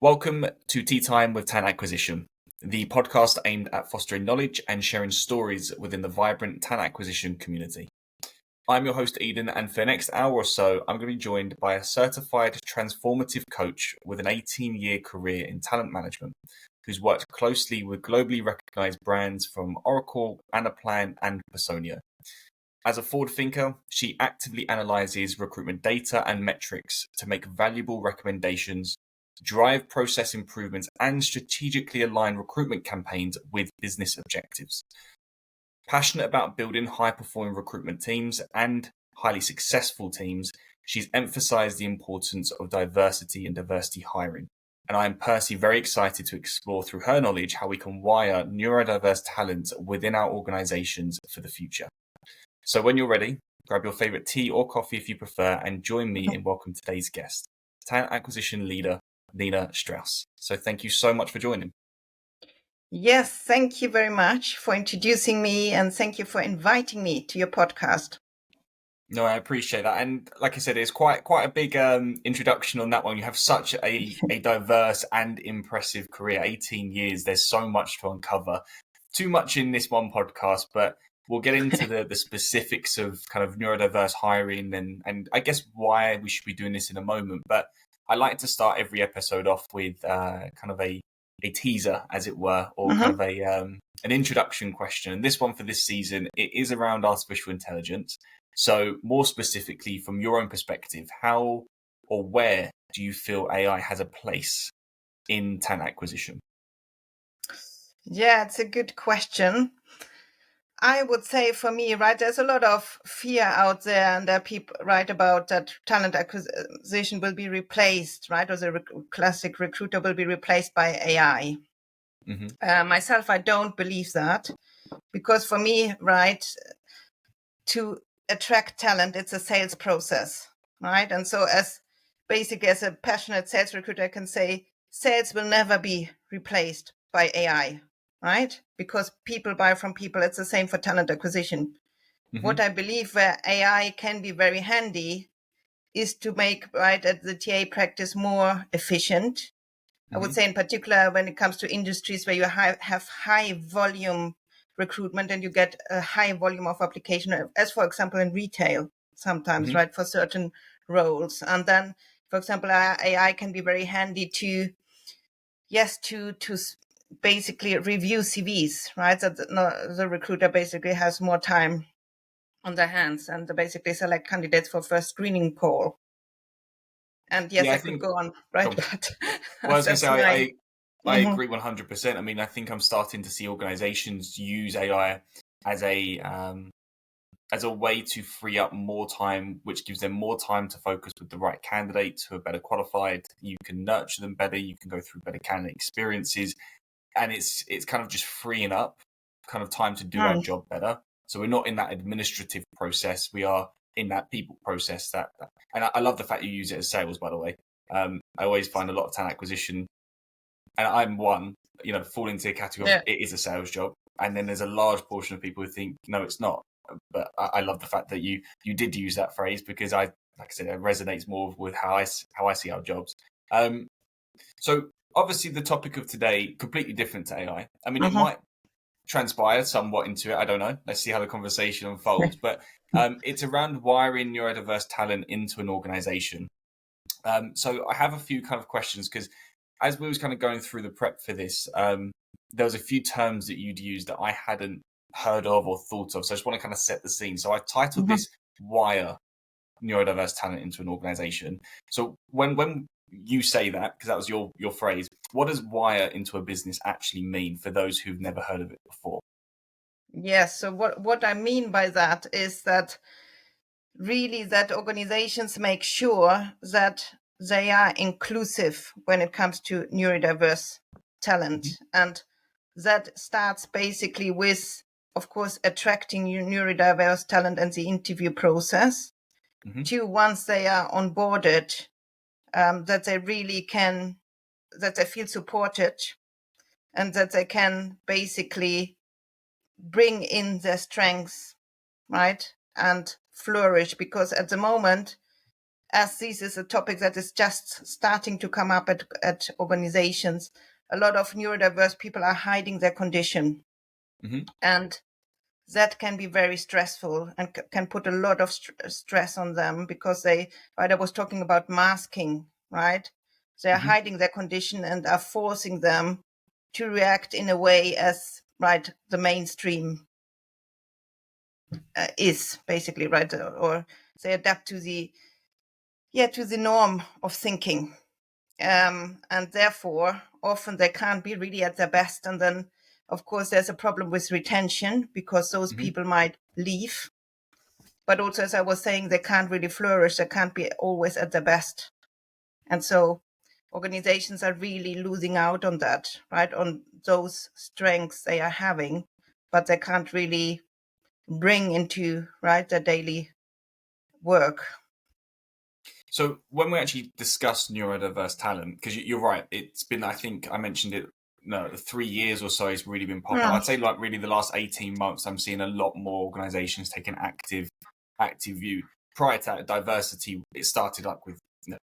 Welcome to Tea Time with Talent Acquisition, the podcast aimed at fostering knowledge and sharing stories within the vibrant talent acquisition community. I'm your host, Eden, and for the next hour or so, I'm going to be joined by a certified transformative coach with an 18-year career in talent management, who's worked closely with globally recognized brands from Oracle, Anaplan, and Personio. As a forward thinker, she actively analyzes recruitment data and metrics to make valuable recommendations, drive process improvements, and strategically align recruitment campaigns with business objectives. Passionate about building high-performing recruitment teams and highly successful teams, she's emphasized the importance of diversity and diversity hiring. And I am personally very excited to explore through her knowledge how we can wire neurodiverse talent within our organizations for the future. So when you're ready, grab your favorite tea or coffee if you prefer, and join me in welcoming today's guest, talent acquisition leader, Nina Strauss. So thank you so much for joining. Yes, thank you very much for introducing me, and thank you for inviting me to your podcast. No, I appreciate that. And like I said, it's quite a big introduction on that one. You have such a diverse and impressive career, 18 years. There's so much to uncover. Too much in this one podcast, but we'll get into the specifics of kind of neurodiverse hiring and I guess why we should be doing this in a moment. But I like to start every episode off with kind of a teaser, as it were, or kind of an introduction question. And this one for this season, it is around artificial intelligence. So more specifically, from your own perspective, how or where do you feel AI has a place in talent acquisition? Yeah, it's a good question. I would say for me, right, there's a lot of fear out there, and there people write about that talent acquisition will be replaced, right, or the classic recruiter will be replaced by AI. Myself, I don't believe that, because for me, right, to attract talent, it's a sales process, right? And so as a passionate sales recruiter, I can say sales will never be replaced by AI, right? Because people buy from people. It's the same for talent acquisition. What I believe where AI can be very handy is to make, right, the TA practice more efficient. I would say in particular when it comes to industries where you have high volume recruitment and you get a high volume of application, as for example in retail sometimes, right, for certain roles. And then, for example, AI can be very handy to basically review CVs, right? So the recruiter basically has more time on their hands and basically select candidates for first screening call. And yes, I could go on, right? But well, I was going to say, I agree 100%. I mean, I think I'm starting to see organizations use AI as a way to free up more time, which gives them more time to focus with the right candidates who are better qualified. You can nurture them better. You can go through better candidate experiences. And it's kind of just freeing up kind of time to do our job better. So we're not in that administrative process. We are in that people process. And I love the fact you use it as sales, by the way. I always find a lot of talent acquisition, and I'm one, fall into the category of it is a sales job. And then there's a large portion of people who think, no, it's not. But I love the fact that you did use that phrase, because like I said, it resonates more with how I see our jobs. So obviously the topic of today, completely different to AI. I mean, it might transpire somewhat into it. I don't know. Let's see how the conversation unfolds. But it's around wiring neurodiverse talent into an organization. So I have a few kind of questions, because as we was kind of going through the prep for this, there was a few terms that you'd used that I hadn't heard of or thought of. So I just want to kind of set the scene. So I titled this "Wire Neurodiverse Talent into an Organization." So when you say that, because that was your phrase, what does wire into a business actually mean for those who've never heard of it before? Yes. So what I mean by that is that really that organizations make sure that they are inclusive when it comes to neurodiverse talent. And that starts basically with, of course, attracting neurodiverse talent and the interview process. To once they are onboarded, that they really that they feel supported and that they can basically bring in their strengths, right? And flourish, because at the moment, as this is a topic that is just starting to come up at organizations, a lot of neurodiverse people are hiding their condition. And that can be very stressful and can put a lot of stress on them, because I was talking about masking, right? They're hiding their condition and are forcing them to react in a way as, right, the mainstream is basically, right? Or they adapt to the norm of thinking. And therefore, often they can't be really at their best. And then, of course, there's a problem with retention, because those people might leave. But also, as I was saying, they can't really flourish. They can't be always at their best. And so organizations are really losing out on that, right? On those strengths they are having, but they can't really bring into, right, their daily work. So when we actually discuss neurodiverse talent, because you're right, it's been, I think I mentioned it, 3 years or so it's really been popular. I'd say like really the last 18 months, I'm seeing a lot more organizations take an active view. Prior to that, diversity, it started like with,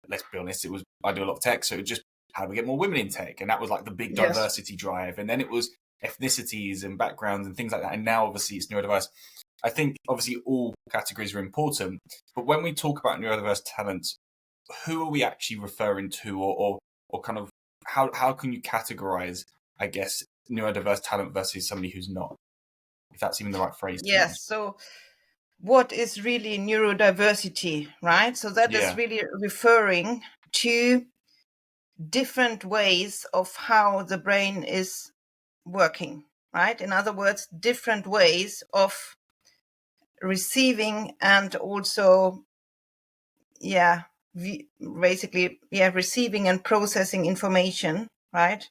let's be honest, it was, I do a lot of tech, so it just, how do we get more women in tech? And that was like the big diversity drive. And then it was ethnicities and backgrounds and things like that. And now obviously it's neurodiverse. I think obviously all categories are important, but when we talk about neurodiverse talents, who are we actually referring to, or kind of how can you categorize, I guess, neurodiverse talent versus somebody who's not, if that's even the right phrase? Yes. So what is really neurodiversity, right? So that is really referring to different ways of how the brain is working, right? In other words, different ways of receiving and also, receiving and processing information, right?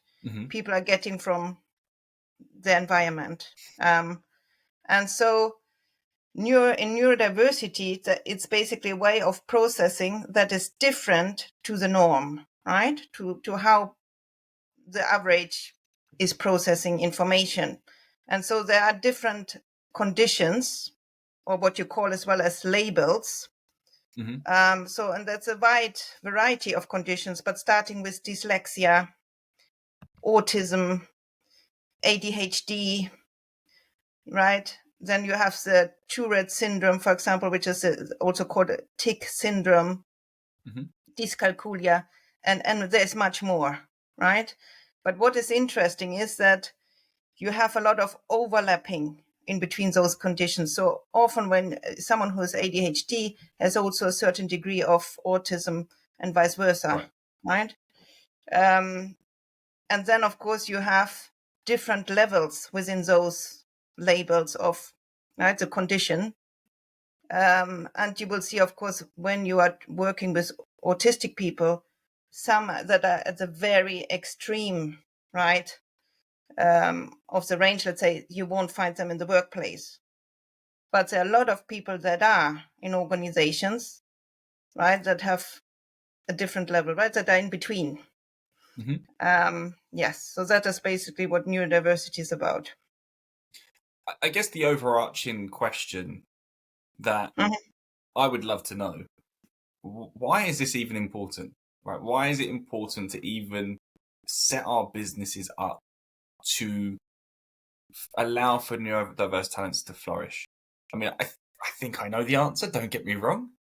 People are getting from the environment. And so in neurodiversity, it's basically a way of processing that is different to the norm, right? To how the average is processing information. And so there are different conditions, or what you call as well as labels. And that's a wide variety of conditions, but starting with dyslexia, autism, ADHD, right? Then you have the Tourette syndrome, for example, which is also called a tic syndrome, dyscalculia, and there's much more, right? But what is interesting is that you have a lot of overlapping in between those conditions. So often when someone who has ADHD has also a certain degree of autism and vice versa, right? And then, of course, you have different levels within those labels of, right, the condition. And you will see, of course, when you are working with autistic people, some that are at the very extreme, right, of the range, let's say, you won't find them in the workplace. But there are a lot of people that are in organizations, right, that have a different level, right, that are in between. Yes, so that is basically what neurodiversity is about. I guess the overarching question that I would love to know, why is this even important, right? Why is it important to even set our businesses up to allow for neurodiverse talents to flourish? I mean, I think I know the answer, don't get me wrong,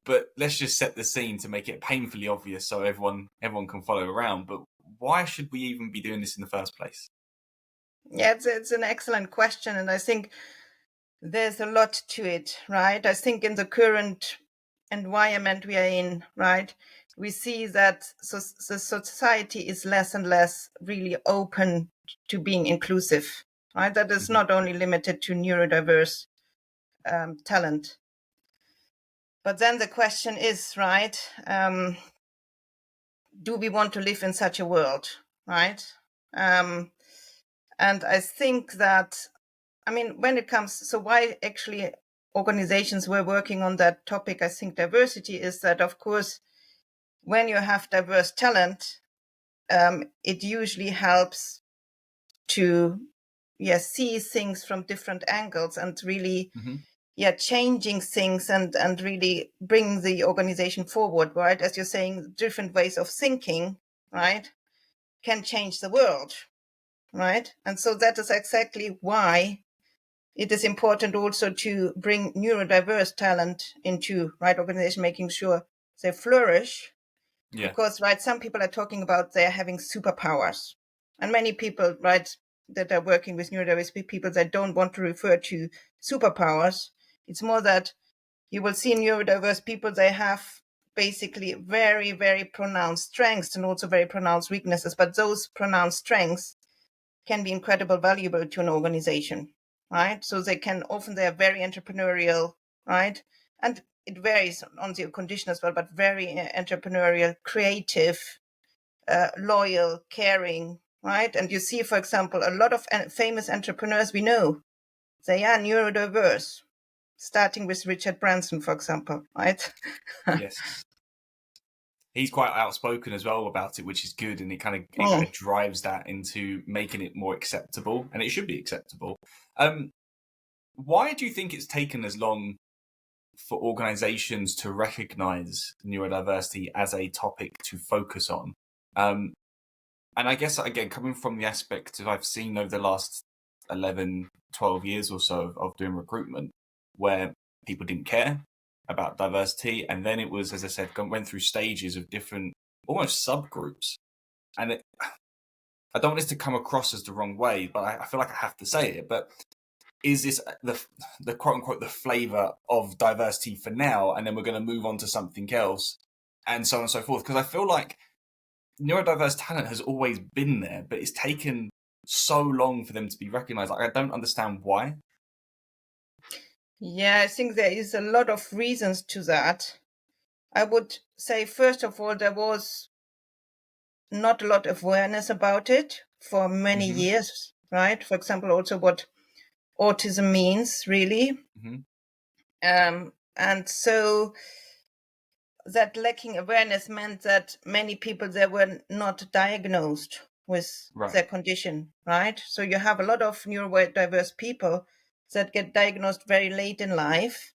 but let's just set the scene to make it painfully obvious so everyone can follow around. But why should we even be doing this in the first place? Yeah, it's an excellent question, and I think there's a lot to it, right? I think in the current environment we are in, right, we see that the society is less and less really open to being inclusive, right? That is not only limited to neurodiverse talent. But then the question is, right, do we want to live in such a world, right? And I think that, I mean, when it comes, so why actually organizations were working on that topic, I think diversity, is that, of course, when you have diverse talent, it usually helps to see things from different angles and really changing things and really bring the organization forward, right? As you're saying, different ways of thinking, right, can change the world, right? And so that is exactly why it is important also to bring neurodiverse talent into organization, making sure they flourish. Yeah. Because some people are talking about they're having superpowers, and many people that are working with neurodiverse people that don't want to refer to superpowers. It's more that you will see neurodiverse people, they have basically very, very pronounced strengths and also very pronounced weaknesses, but those pronounced strengths can be incredibly valuable to an organization, right? So they're very entrepreneurial, right? And it varies on the condition as well, but very entrepreneurial, creative, loyal, caring, right? And you see, for example, a lot of famous entrepreneurs we know, they are neurodiverse, starting with Richard Branson, for example, right? Yes. He's quite outspoken as well about it, which is good, and it kind of drives that into making it more acceptable, and it should be acceptable. Why do you think it's taken as long for organizations to recognize neurodiversity as a topic to focus on? And I guess, again, coming from the aspect of I've seen over the last 11, 12 years or so of doing recruitment, where people didn't care about diversity, and then it was, as I said, went through stages of different almost subgroups. And I don't want this to come across as the wrong way, but I feel like I have to say it. But is this the quote unquote the flavor of diversity for now, and then we're going to move on to something else, and so on and so forth? Because I feel like neurodiverse talent has always been there, but it's taken so long for them to be recognized. Like, I don't understand why. Yeah, I think there is a lot of reasons to that. I would say, first of all, there was not a lot of awareness about it for many years, right? For example, also what autism means, really. And so that lacking awareness meant that many people, they were not diagnosed with their condition, right? So you have a lot of neurodiverse people that get diagnosed very late in life,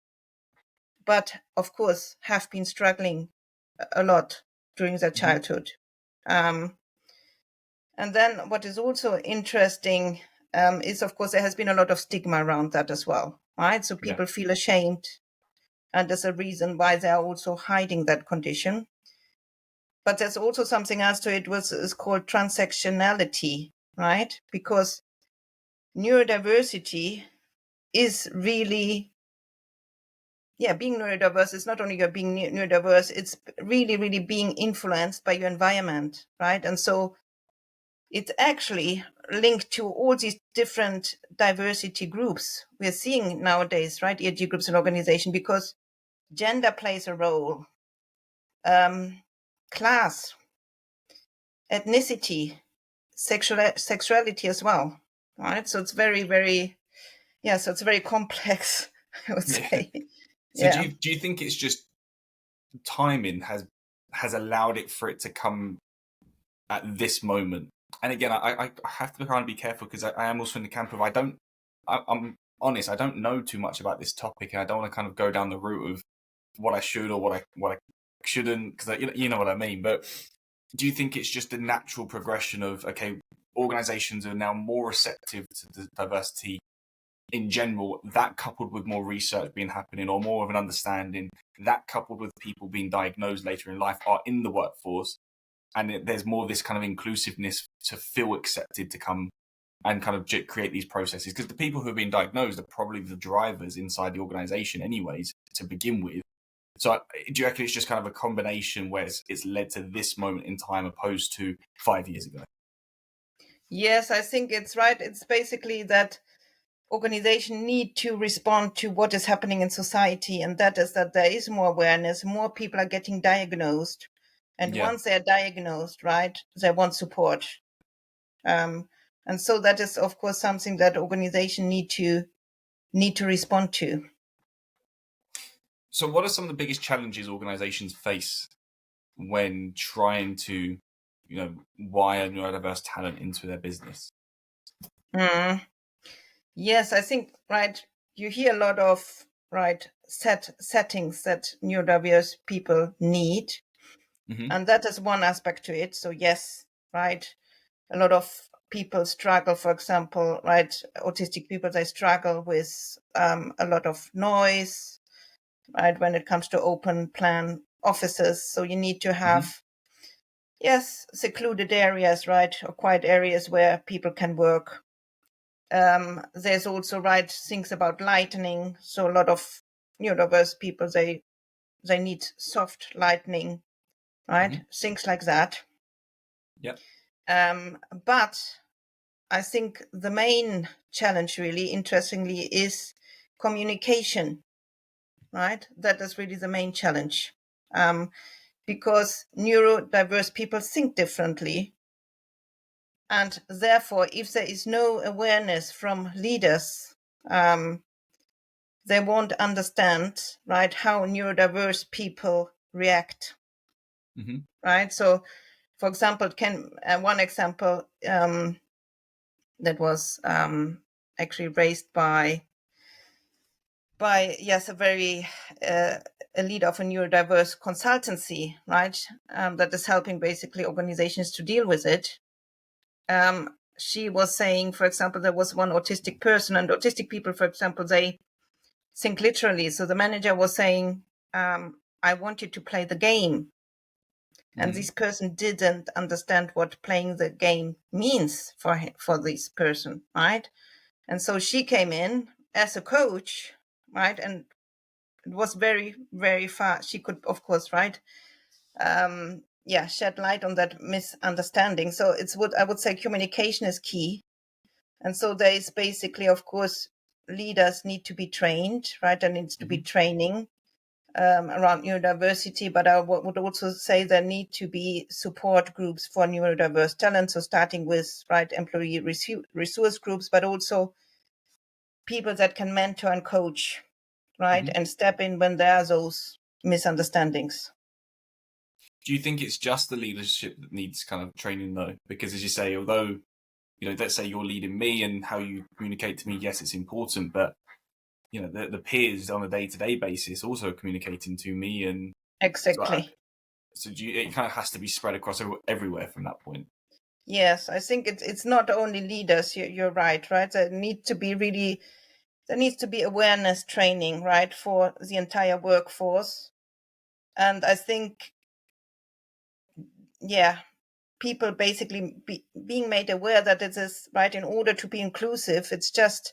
but of course have been struggling a lot during their childhood. And then what is also interesting is, of course, there has been a lot of stigma around that as well, right? So people feel ashamed, and there's a reason why they are also hiding that condition. But there's also something else to it, which is called transactionality, right? Because neurodiversity is really, being neurodiverse is not only you're being neurodiverse, it's really, really being influenced by your environment, right? And so it's actually linked to all these different diversity groups we're seeing nowadays, right? ERG groups and organization, because gender plays a role, class, ethnicity, sexuality as well, right? So it's very, very, so it's very complex, I would say. So do you think it's just timing has allowed it for it to come at this moment? And again, I have to kind of be careful, because I am also in the camp of I'm honest, I don't know too much about this topic, and I don't want to kind of go down the route of what I should or what I shouldn't, because you know what I mean. But do you think it's just a natural progression of, okay, organizations are now more receptive to the diversity in general, that coupled with more research being happening, or more of an understanding, that coupled with people being diagnosed later in life are in the workforce, and there's more of this kind of inclusiveness to feel accepted to come and kind of create these processes? Because the people who have been diagnosed are probably the drivers inside the organization anyways to begin with. So do you reckon it's just kind of a combination where it's led to this moment in time opposed to 5 years ago? Yes, I think it's right. It's basically that organizations need to respond to what is happening in society, and that is that there is more awareness, more people are getting diagnosed, and once they're diagnosed, right, they want support. And so that is, of course, something that organizations need to respond to. So what are some of the biggest challenges organizations face when trying to, wire neurodiverse talent into their business? Yes, I think, right, you hear a lot of right, settings that neurodiverse people need. And that is one aspect to it. So yes, right, a lot of people struggle, for example, right, autistic people, they struggle with a lot of noise, right, when it comes to open plan offices. So you need to have, yes, secluded areas, right, or quiet areas where people can work. There's also, right, things about lighting. So a lot of neurodiverse people, they need soft lighting, right, things like that. Yeah. But I think the main challenge, really interestingly, is communication, right? That is really the main challenge, because neurodiverse people think differently. And therefore, if there is no awareness from leaders, they won't understand, right, how neurodiverse people react, right? So, for example, one example that was actually raised by yes, a very a leader of a neurodiverse consultancy, right, that is helping basically organizations to deal with it. She was saying, for example, there was one autistic person, and autistic people, for example, they think literally. So the manager was saying, I want you to play the game. And this person didn't understand what playing the game means for this person, right? And so she came in as a coach, right? And it was very, very fast. She could, of course, right? Shed light on that misunderstanding. So it's what I would say communication is key. And so there is basically, of course, leaders need to be trained, right? There needs to be training around neurodiversity, but I would also say there need to be support groups for neurodiverse talent. So starting with, right, employee resource groups, but also people that can mentor and coach, right, and step in when there are those misunderstandings. Do you think it's just the leadership that needs kind of training, though? Because as you say, although, let's say you're leading me and how you communicate to me, yes, it's important, but the peers on a day-to-day basis also communicating to me, and exactly. So it kind of has to be spread across everywhere from that point. Yes, I think it's not only leaders. You're right. There needs to be awareness training, right, for the entire workforce. And I think, people basically being made aware that it is, right, in order to be inclusive, it's just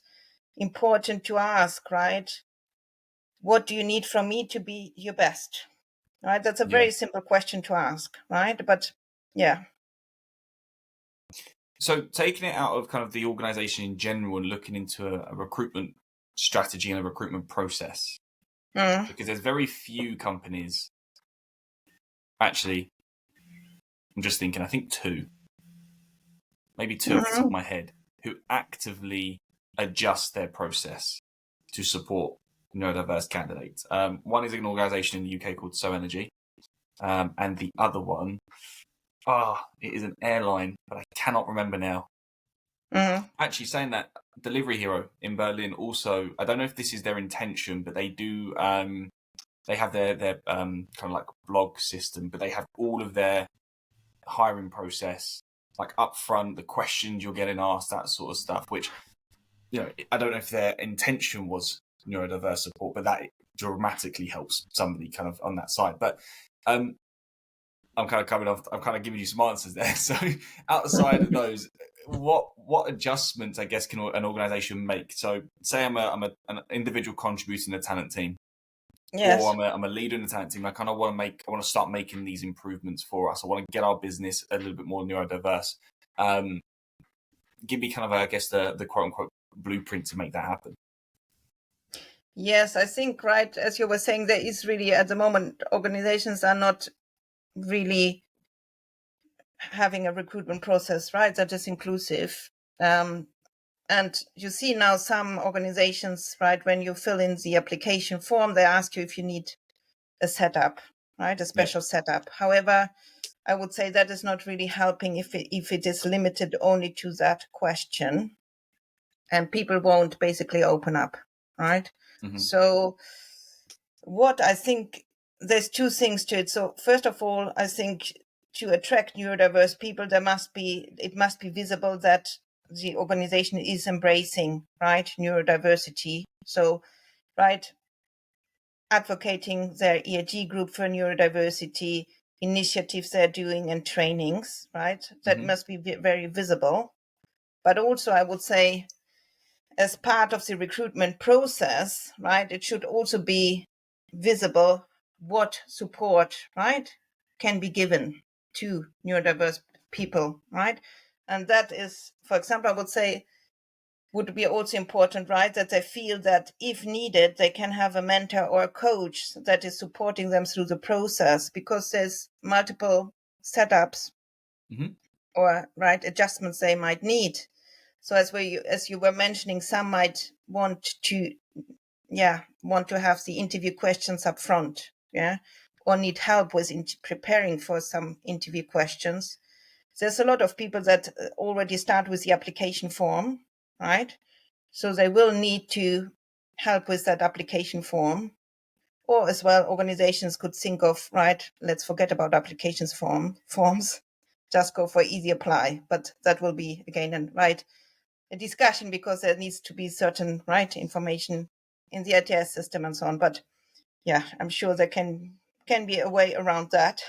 important to ask, right, what do you need from me to be your best, right? That's a very simple question to ask, right? But so taking it out of kind of the organization in general and looking into a recruitment strategy and a recruitment process, because there's very few companies, actually, I'm just thinking, I think maybe two off the top of my head, who actively adjust their process to support neurodiverse candidates. One is an organization in the UK called So Energy, and the other one, it is an airline, but I cannot remember now. Actually, saying that, Delivery Hero in Berlin also, I don't know if this is their intention, but they do, they have their kind of like blog system, but they have all of their hiring process, like upfront, the questions you're getting asked, that sort of stuff, which, I don't know if their intention was neurodiverse support, but that dramatically helps somebody kind of on that side. But I'm kind of coming off, I'm kind of giving you some answers there. So outside of those, what adjustments, I guess, can an organization make? So say I'm an individual contributor in the talent team. Yes. Or I'm a leader in the talent team. I kind of want to start making these improvements for us. I want to get our business a little bit more neurodiverse. Give me kind of, I guess, the quote unquote blueprint to make that happen. Yes, I think, right, as you were saying, there is really, at the moment, organizations are not really having a recruitment process, right, that is inclusive. And you see now some organizations, right, when you fill in the application form, they ask you if you need a setup, right, a special setup. However, I would say that is not really helping if it is limited only to that question, and people won't basically open up, right? Mm-hmm. So what I think, there's two things to it. So first of all, I think to attract neurodiverse people, it must be visible that the organization is embracing, right, neurodiversity. So, right, advocating their EAG group for neurodiversity, initiatives they're doing and trainings, right? That Mm-hmm. must be very visible. But also, I would say, as part of the recruitment process, right, it should also be visible what support, right, can be given to neurodiverse people, right? And that is, for example, I would say, would be also important, right, that they feel that if needed, they can have a mentor or a coach that is supporting them through the process, because there's multiple setups Mm-hmm. or right adjustments they might need. So as you were mentioning, some might want to have the interview questions up front, or need help with preparing for some interview questions. There's a lot of people that already start with the application form, right? So they will need to help with that application form. Or as well, organizations could think of, right, let's forget about forms, just go for easy apply. But that will be again a discussion, because there needs to be certain right information in the ITS system and so on. But yeah, I'm sure there can be a way around that.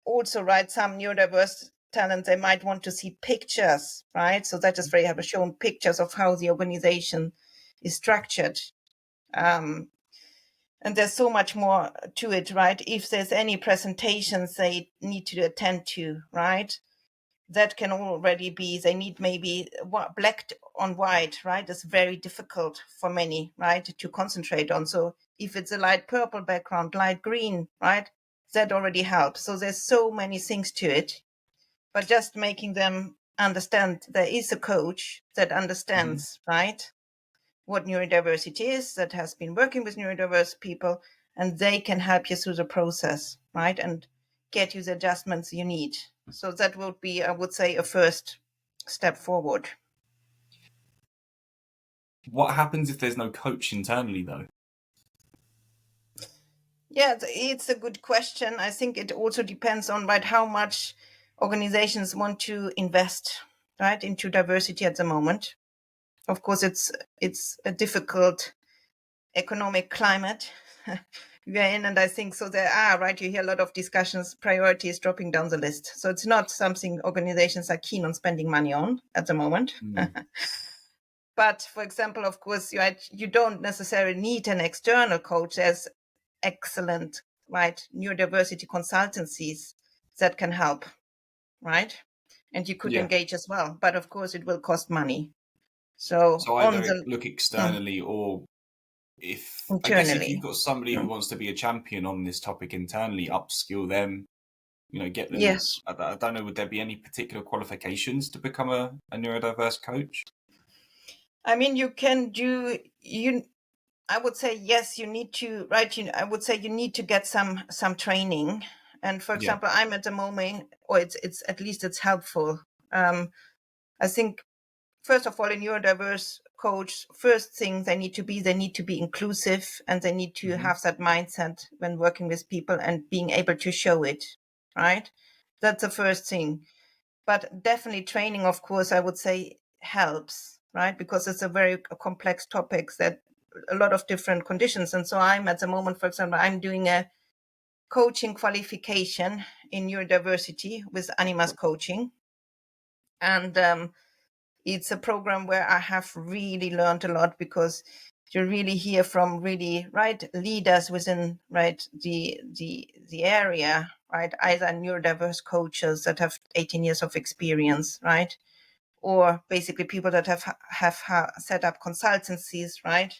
Also, right, some neurodiverse talent, they might want to see pictures, right? So that is where you have shown pictures of how the organization is structured. And there's so much more to it, right? If there's any presentations they need to attend to, right? That can already be, they need maybe black on white, right? It's very difficult for many, right, to concentrate on. So if it's a light purple background, light green, right, that already helps. So there's so many things to it, but just making them understand there is a coach that understands, right, what neurodiversity is, that has been working with neurodiverse people, and they can help you through the process, right, and get you the adjustments you need. So that would be, I would say, a first step forward. What happens if there's no coach internally, though? Yeah, it's a good question. I think it also depends on, right, how much organizations want to invest, right, into diversity at the moment. Of course, it's a difficult economic climate we are in, and I think so there are, right, you hear a lot of discussions, priorities dropping down the list. So it's not something organizations are keen on spending money on at the moment. But for example, of course, you don't necessarily need an external coach. There's excellent, right, neurodiversity consultancies that can help, right? And you could engage as well, but of course it will cost money. So either look externally or I guess if you've internally. got somebody who wants to be a champion on this topic internally, upskill them, get them. Yes. I don't know, would there be any particular qualifications to become a neurodiverse coach? I mean, I would say, yes, you need to, right? I would say you need to get some training. And for example, I'm at the moment, or it's at least it's helpful. I think, first of all, a neurodiverse coach, first thing they need to be inclusive, and they need to have that mindset when working with people and being able to show it, right? That's the first thing. But definitely training, of course, I would say helps, right? Because it's a very complex topic, that a lot of different conditions. And so I'm at the moment, for example, I'm doing a coaching qualification in neurodiversity with Animas Coaching. And it's a program where I have really learned a lot, because you really hear from really leaders within the area, right? Either neurodiverse coaches that have 18 years of experience, right? Or basically people that have set up consultancies, right?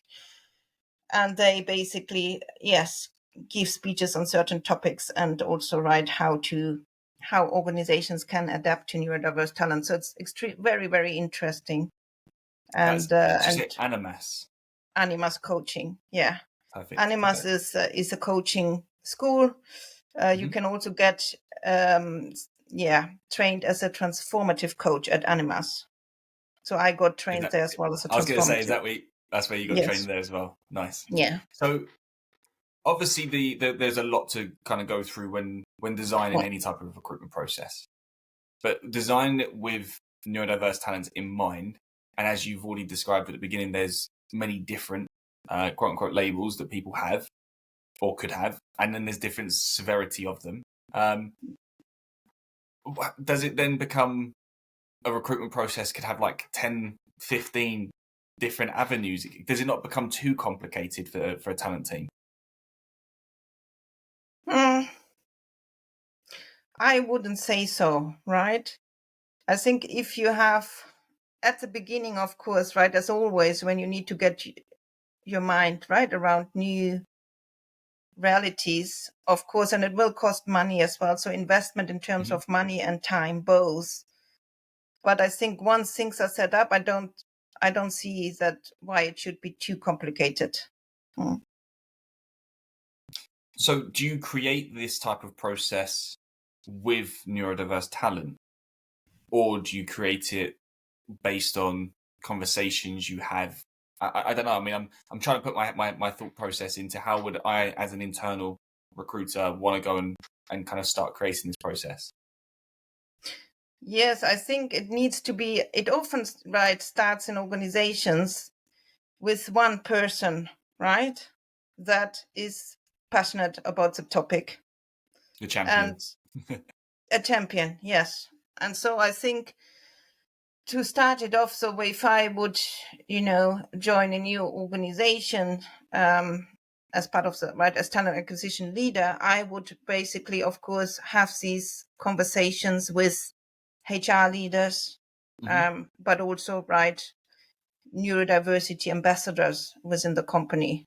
And they basically, yes, give speeches on certain topics, and also how organizations can adapt to neurodiverse talent. So it's very, very interesting. And did you say Animas? Animas Coaching, yeah. Perfect. Animas is a coaching school. You can also get trained as a transformative coach at Animas. So I got trained there as well as a transformative. I was going to say, is that That's where you got trained there as well. Nice. Yeah. So obviously there's a lot to kind of go through when designing any type of recruitment process, but design it with neurodiverse talents in mind. And as you've already described at the beginning, there's many different quote unquote labels that people have or could have, and then there's different severity of them. Does it then become a recruitment process could have like 10, 15 different avenues? Does it not become too complicated for a talent team? I wouldn't say so, right? I think if you have at the beginning, of course, right, as always, when you need to get your mind right around new realities, of course, and it will cost money as well. So investment in terms of money and time, both. But I think once things are set up, I don't see that why it should be too complicated. So do you create this type of process with neurodiverse talent, or do you create it based on conversations you have? I don't know. I mean, I'm trying to put my thought process into how would I, as an internal recruiter, want to go and kind of start creating this process. Yes, I think it needs to be, it often starts in organizations with one person, right, that is passionate about the topic. The champion. And a champion, yes. And so I think to start it off, so if I would, join a new organization as part of the, as talent acquisition leader, I would basically, of course, have these conversations with HR leaders, but also, neurodiversity ambassadors within the company.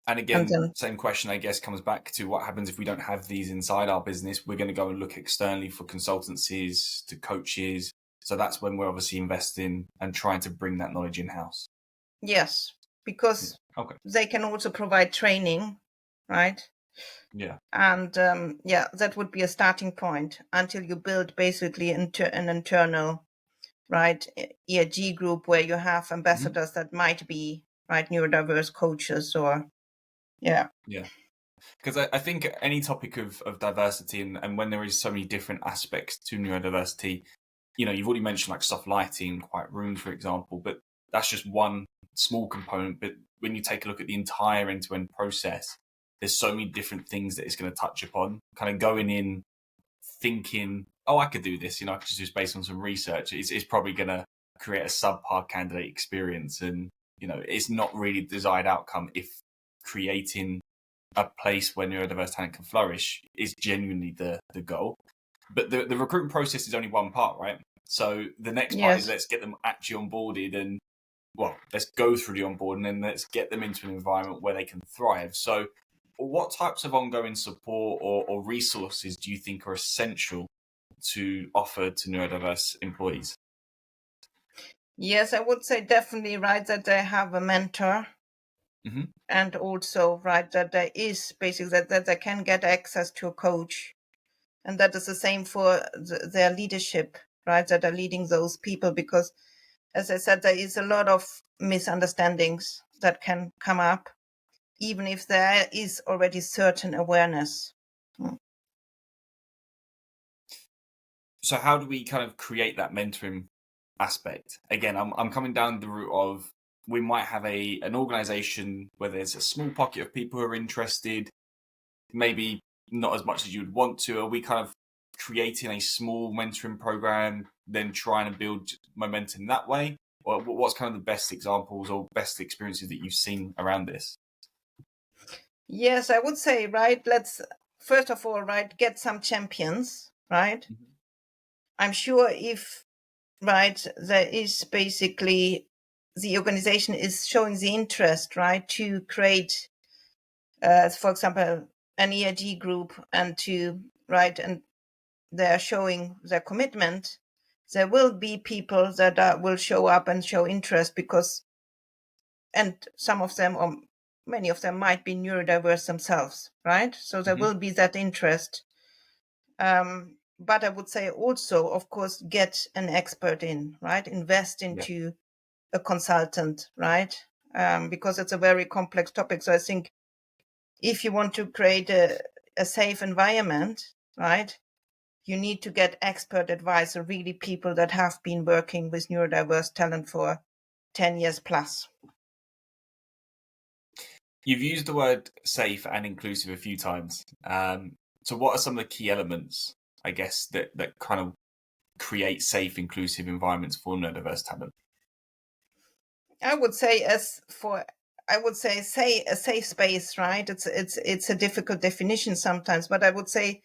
And again, same question, I guess, comes back to what happens if we don't have these inside our business. We're going to go and look externally for consultancies, to coaches. So that's when we're obviously investing and trying to bring that knowledge in-house. Yes, because they can also provide training, right? Yeah. And that would be a starting point until you build basically an internal, ERG group where you have ambassadors that might be, neurodiverse coaches or, Yeah. Because I think any topic of diversity and when there is so many different aspects to neurodiversity, you've already mentioned like soft lighting, quiet rooms, for example, but that's just one small component. But when you take a look at the entire end-to-end process, there's so many different things that it's going to touch upon. Kind of going in thinking, oh, I could do this, just based on some research, it's probably going to create a subpar candidate experience. And, it's not really the desired outcome if creating a place where neurodiverse talent can flourish is genuinely the goal. But the recruitment process is only one part, right? So the next part is let's get them actually onboarded and, let's go through the onboarding and let's get them into an environment where they can thrive. So what types of ongoing support or resources do you think are essential to offer to neurodiverse employees? Yes, I would say definitely, that they have a mentor. And also, that there is basically that they can get access to a coach. And that is the same for their leadership, that are leading those people. Because, as I said, there is a lot of misunderstandings that can come up, even if there is already certain awareness. So how do we kind of create that mentoring aspect? Again, I'm coming down the route of we might have an organization where there's a small pocket of people who are interested, maybe not as much as you would want to. Are we kind of creating a small mentoring program, then trying to build momentum that way? Or what's kind of the best examples or best experiences that you've seen around this? Yes, I would say, let's first of all, get some champions, I'm sure if, there is basically the organization is showing the interest, to create, for example, an ERG group and and they're showing their commitment, there will be people that will show up and show interest and some of them or many of them might be neurodiverse themselves, So there will be that interest. But I would say also, of course, get an expert in, invest into a consultant, right? Because it's a very complex topic. So I think if you want to create a safe environment, right, you need to get expert advice, or really people that have been working with neurodiverse talent for 10 years plus. You've used the word safe and inclusive a few times. So what are some of the key elements, I guess, that kind of create safe, inclusive environments for neurodiverse talent? I would say say a safe space, right? It's a difficult definition sometimes, but I would say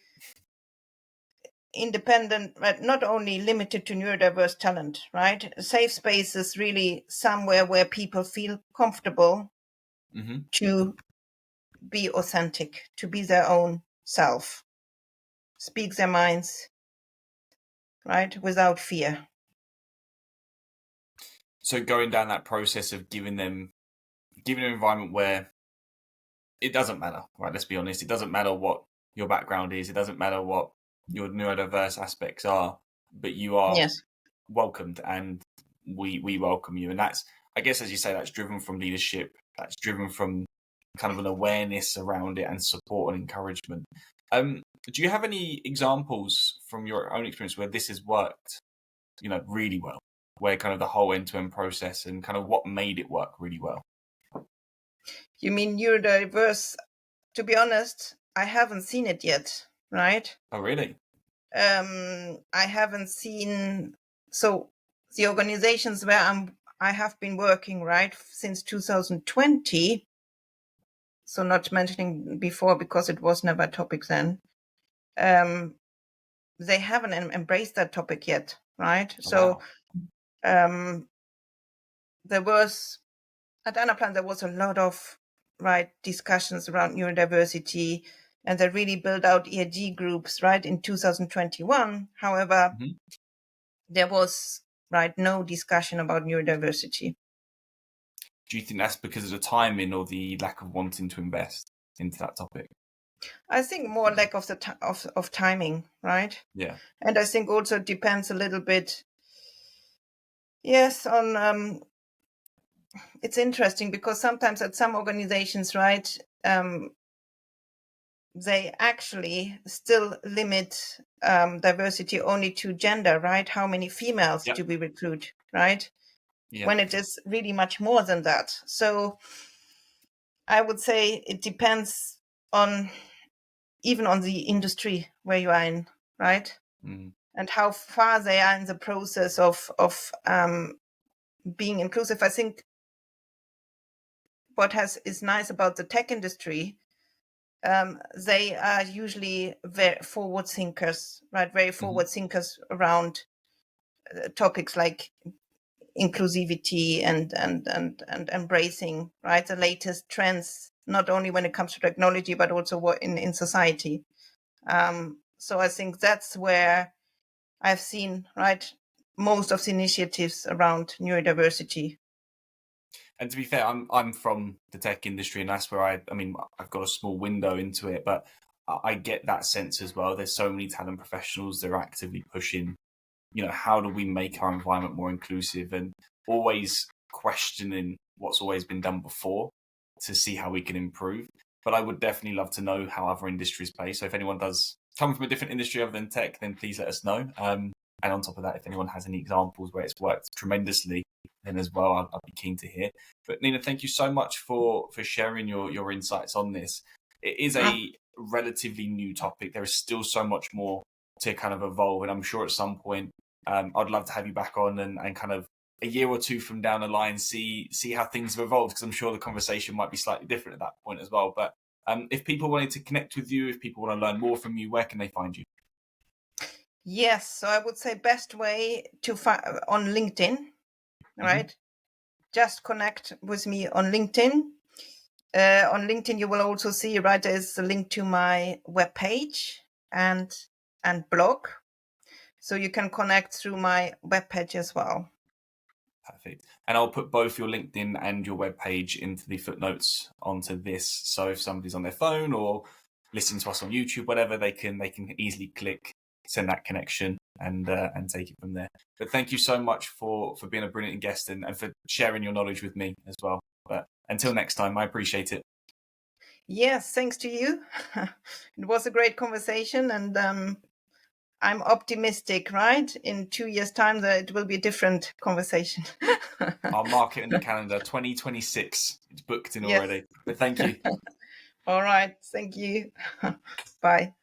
independent, but not only limited to neurodiverse talent, right? A safe space is really somewhere where people feel comfortable to be authentic, to be their own self, speak their minds, right, without fear. So going down that process of giving them an environment where it doesn't matter, right? Let's be honest. It doesn't matter what your background is. It doesn't matter what your neurodiverse aspects are, but you are welcomed, and we welcome you. And that's, I guess, as you say, that's driven from leadership. That's driven from kind of an awareness around it and support and encouragement. Do you have any examples from your own experience where this has worked, really well? Where kind of the whole end-to-end process and kind of what made it work really well? You mean neurodiverse? To be honest, I haven't seen it yet, right? Oh, really? I haven't seen. So the organizations where I have been working, right, since 2020. So not mentioning before because it was never a topic then. They haven't embraced that topic yet, right? Oh, so wow. There was at Anaplan, there was a lot of discussions around neurodiversity, and they really built out ERG groups in 2021. However, there was no discussion about neurodiversity. Do you think that's because of the timing or the lack of wanting to invest into that topic? I think more lack of of timing, right? Yeah. And I think also it depends a little bit, yes, on it's interesting because sometimes at some organizations, they actually still limit diversity only to gender, right? How many females do we recruit, right? Yeah. When it is really much more than that. So I would say it depends even on the industry where you are in, right? And how far they are in the process of being inclusive. I think what is nice about the tech industry, they are usually very forward thinkers, right? Very forward thinkers around topics like inclusivity and embracing, right, the latest trends, not only when it comes to technology, but also in society. So I think that's where I've seen, most of the initiatives around neurodiversity. And to be fair, I'm from the tech industry, and that's where I've got a small window into it, but I get that sense as well. There's so many talent professionals that are actively pushing, how do we make our environment more inclusive, and always questioning what's always been done before to see how we can improve. But I would definitely love to know how other industries play. So if anyone does come from a different industry other than tech, then please let us know. And on top of that, if anyone has any examples where it's worked tremendously, then as well, I'd be keen to hear. But Nina, thank you so much for sharing your insights on this. It is a relatively new topic. There is still so much more to kind of evolve, and I'm sure at some point I'd love to have you back on and kind of a year or two from down the line see how things have evolved, because I'm sure the conversation might be slightly different at that point as well. But if people wanted to connect with you, if people want to learn more from you, where can they find you? Yes, so I would say best way to find on LinkedIn, right? Just connect with me on LinkedIn. On LinkedIn, you will also see, there's a link to my webpage and blog. So you can connect through my webpage as well. Perfect. And I'll put both your LinkedIn and your webpage into the footnotes onto this. So if somebody's on their phone or listening to us on YouTube, whatever, they can easily click, send that connection, and take it from there. But thank you so much for being a brilliant guest and for sharing your knowledge with me as well. But until next time, I appreciate it. Yes, thanks to you. It was a great conversation, and I'm optimistic, right? In 2 years' time, that it will be a different conversation. I'll mark it in the calendar, 2026. It's booked in already. But thank you. All right. Thank you. Bye.